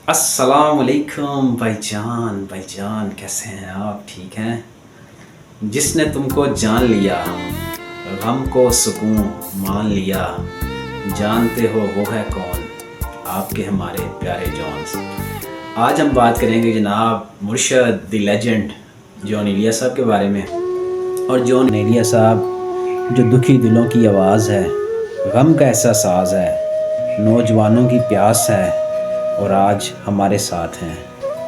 السلام علیکم بھائی جان کیسے ہیں آپ؟ ٹھیک ہیں؟ جس نے تم کو جان لیا، غم کو سکون مان لیا، جانتے ہو وہ ہے کون؟ آپ کے ہمارے پیارے جونز۔ آج ہم بات کریں گے جناب مرشد دی لیجنڈ جون ایلیا صاحب کے بارے میں۔ اور جون ایلیا صاحب جو دکھی دلوں کی آواز ہے، غم کا ایسا ساز ہے، نوجوانوں کی پیاس ہے، اور آج ہمارے ساتھ ہیں۔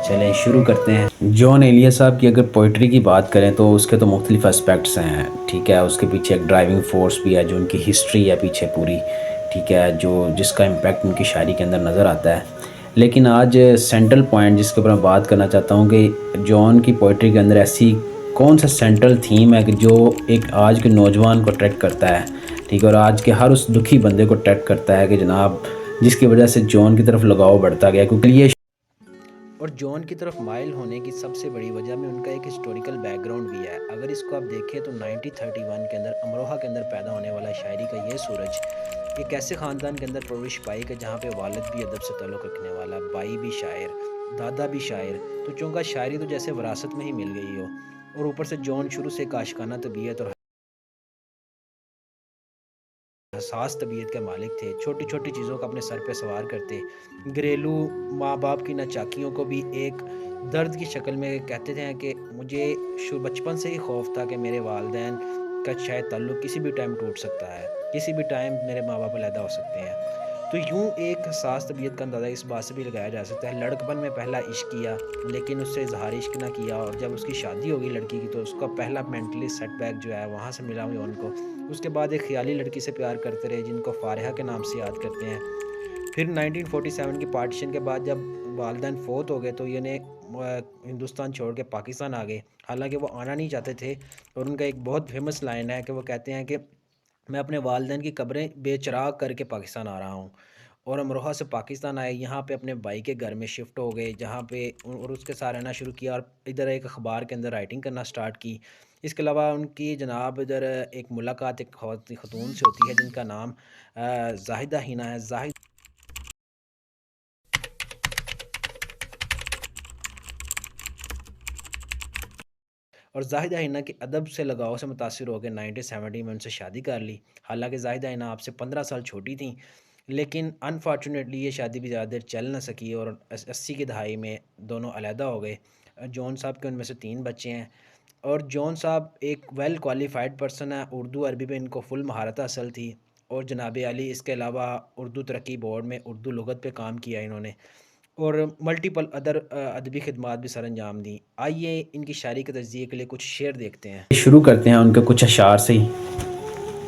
چلیں شروع کرتے ہیں۔ جون ایلیا صاحب کی اگر پوئٹری کی بات کریں تو اس کے تو مختلف اسپیکٹس ہیں، ٹھیک ہے۔ اس کے پیچھے ایک ڈرائیونگ فورس بھی ہے جو ان کی ہسٹری ہے پیچھے پوری، ٹھیک ہے، جس کا امپیکٹ ان کی شاعری کے اندر نظر آتا ہے۔ لیکن آج سینٹرل پوائنٹ جس کے اوپر میں بات کرنا چاہتا ہوں کہ جون کی پوئٹری کے اندر ایسی کون سا سینٹرل تھیم ہے کہ جو ایک آج کے نوجوان کو اٹریکٹ کرتا ہے، ٹھیک ہے، اور آج کے ہر اس دکھی بندے کو اٹریکٹ کرتا ہے کہ جناب جس کی وجہ سے جون کی طرف لگاؤ بڑھتا گیا، کیونکہ یہ اور جون کی طرف مائل ہونے کی سب سے بڑی وجہ میں ان کا ایک ہسٹوریکل بیک گراؤنڈ بھی ہے۔ اگر اس کو آپ دیکھیں تو 1931 کے اندر امروہہ کے اندر پیدا ہونے والا شاعری کا یہ سورج ایک ایسے خاندان کے اندر پرورش پائی کہ جہاں پہ والد بھی ادب سے تعلق رکھنے والا، بائی بھی شاعر، دادا بھی شاعر، تو چونکہ شاعری تو جیسے وراثت میں ہی مل گئی ہو، اور اوپر سے جون شروع سے ایک عاشقانہ طبیعت اور حساس طبیعت کے مالک تھے۔ چھوٹی چھوٹی چیزوں کو اپنے سر پہ سوار کرتے، گھریلو ماں باپ کی ناچاکیوں کو بھی ایک درد کی شکل میں کہتے تھے کہ مجھے بچپن سے ہی خوف تھا کہ میرے والدین کا شاید تعلق کسی بھی ٹائم ٹوٹ سکتا ہے، کسی بھی ٹائم میرے ماں باپ علیحدہ ہو سکتے ہیں۔ تو یوں ایک حساس طبیعت کا اندازہ اس بات سے بھی لگایا جا سکتا ہے۔ لڑکپن میں پہلا عشق کیا لیکن اس سے اظہار عشق نہ کیا، اور جب اس کی شادی ہوگی لڑکی کی تو اس کا پہلا مینٹلی سیٹ بیک جو ہے وہاں سے ملا ان کو۔ اس کے بعد ایک خیالی لڑکی سے پیار کرتے رہے جن کو فارحہ کے نام سے یاد کرتے ہیں۔ پھر 1947 کی پارٹیشن کے بعد جب والدین فوت ہو گئے تو یہ ہندوستان چھوڑ کے پاکستان آ گئے، حالانکہ وہ آنا نہیں چاہتے تھے۔ اور ان کا ایک بہت فیمس لائن ہے کہ وہ کہتے ہیں کہ میں اپنے والدین کی قبریں بے چراغ کر کے پاکستان آ رہا ہوں، اور امروہہ سے پاکستان آئے، یہاں پہ اپنے بھائی کے گھر میں شفٹ ہو گئے جہاں پہ اور اس کے ساتھ رہنا شروع کیا، اور ادھر ایک اخبار کے اندر رائٹنگ کرنا سٹارٹ کی۔ اس کے علاوہ ان کی جناب ادھر ایک ملاقات ایک خاتون سے ہوتی ہے جن کا نام زاہدہ ہینا ہے۔ اور زاہدہ ہینا کے ادب سے لگاؤ سے متاثر ہو کے 1970 میں ان سے شادی کر لی۔ حالانکہ زاہدہ ہینا آپ سے 15 سال چھوٹی تھیں، لیکن انفارچونیٹلی یہ شادی بھی زیادہ دیر چل نہ سکی اور 80 کی دہائی میں دونوں علیحدہ ہو گئے۔ جون صاحب کے ان میں سے 3 بچے ہیں، اور جون صاحب ایک ویل کوالیفائڈ پرسن ہے، اردو عربی پہ ان کو فل مہارت حاصل تھی، اور جناب علی اس کے علاوہ اردو ترقی بورڈ میں اردو لغت پہ کام کیا انہوں نے، اور ملٹیپل ادر ادبی خدمات بھی سر انجام دیں۔ آئیے ان کی شاعری کے تجزیے کے لیے کچھ شعر دیکھتے ہیں۔ شروع کرتے ہیں ان کے کچھ اشعار سے ہی۔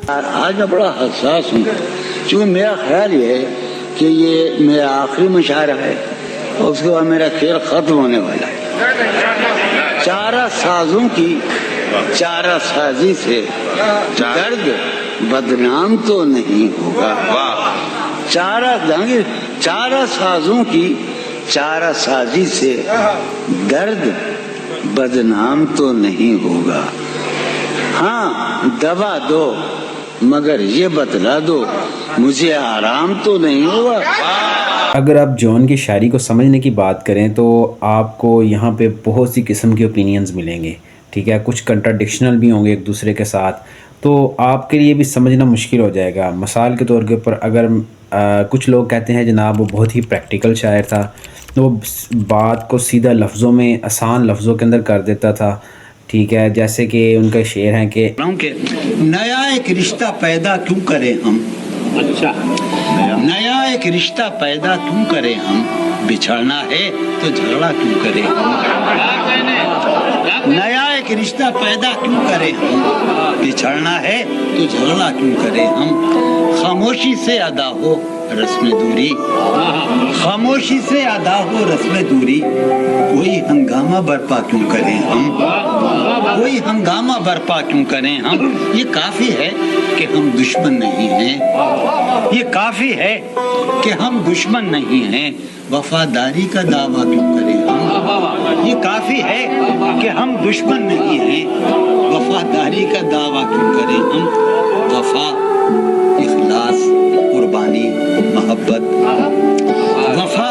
آج میں بڑا حساس ہوں، چونکہ میرا خیال یہ ہے کہ یہ میرا آخری مشاعرہ ہے اور اس کے بعد میرا کھیل ختم ہونے والا ہے۔ چارہ سازوں کی چارہ سازی سے درد بدنام تو نہیں ہوگا، چارہ سازوں کی چارہ سازی سے درد بدنام تو نہیں ہوگا۔ ہاں دوا دو مگر یہ بتلا دو مجھے آرام تو نہیں ہوگا۔ اگر آپ جون کی شاعری کو سمجھنے کی بات کریں تو آپ کو یہاں پہ بہت سی قسم کے اوپینینز ملیں گے، ٹھیک ہے، کچھ کنٹراڈکشنل بھی ہوں گے ایک دوسرے کے ساتھ، تو آپ کے لیے بھی سمجھنا مشکل ہو جائے گا۔ مثال کے طور کے اوپر اگر کچھ لوگ کہتے ہیں جناب وہ بہت ہی پریکٹیکل شاعر تھا، وہ بات کو سیدھا لفظوں میں آسان لفظوں کے اندر کر دیتا تھا، ٹھیک ہے، جیسے کہ ان کا شعر ہے کہ نیا ایک رشتہ پیدا کیوں کریں ہم، اچھا نیا ایک رشتہ پیدا کیوں کریں ہم، بچھڑنا ہے تو جھگڑا کیوں کریں ہم، نیا ایک رشتہ پیدا کیوں کریں ہم، بچھڑنا ہے تو جھگڑا کیوں کریں ہم، خاموشی سے ادا ہو رسم دوری، خاموشی سے ادا ہو رسم دوری، کوئی ہنگامہ برپا کیوں کریں ہم، کوئی ہنگامہ برپا کیوں کریں ہم، یہ کافی ہے کہ ہم دشمن نہیں ہیں، یہ کافی ہے کہ ہم دشمن نہیں ہیں، وفاداری کا دعویٰ کیوں کریں ہم، یہ کافی ہے کہ ہم دشمن نہیں ہیں، وفاداری کا دعویٰ کیوں کریں ہم، وفا، اخلاص، قربانی، محبت، وفا،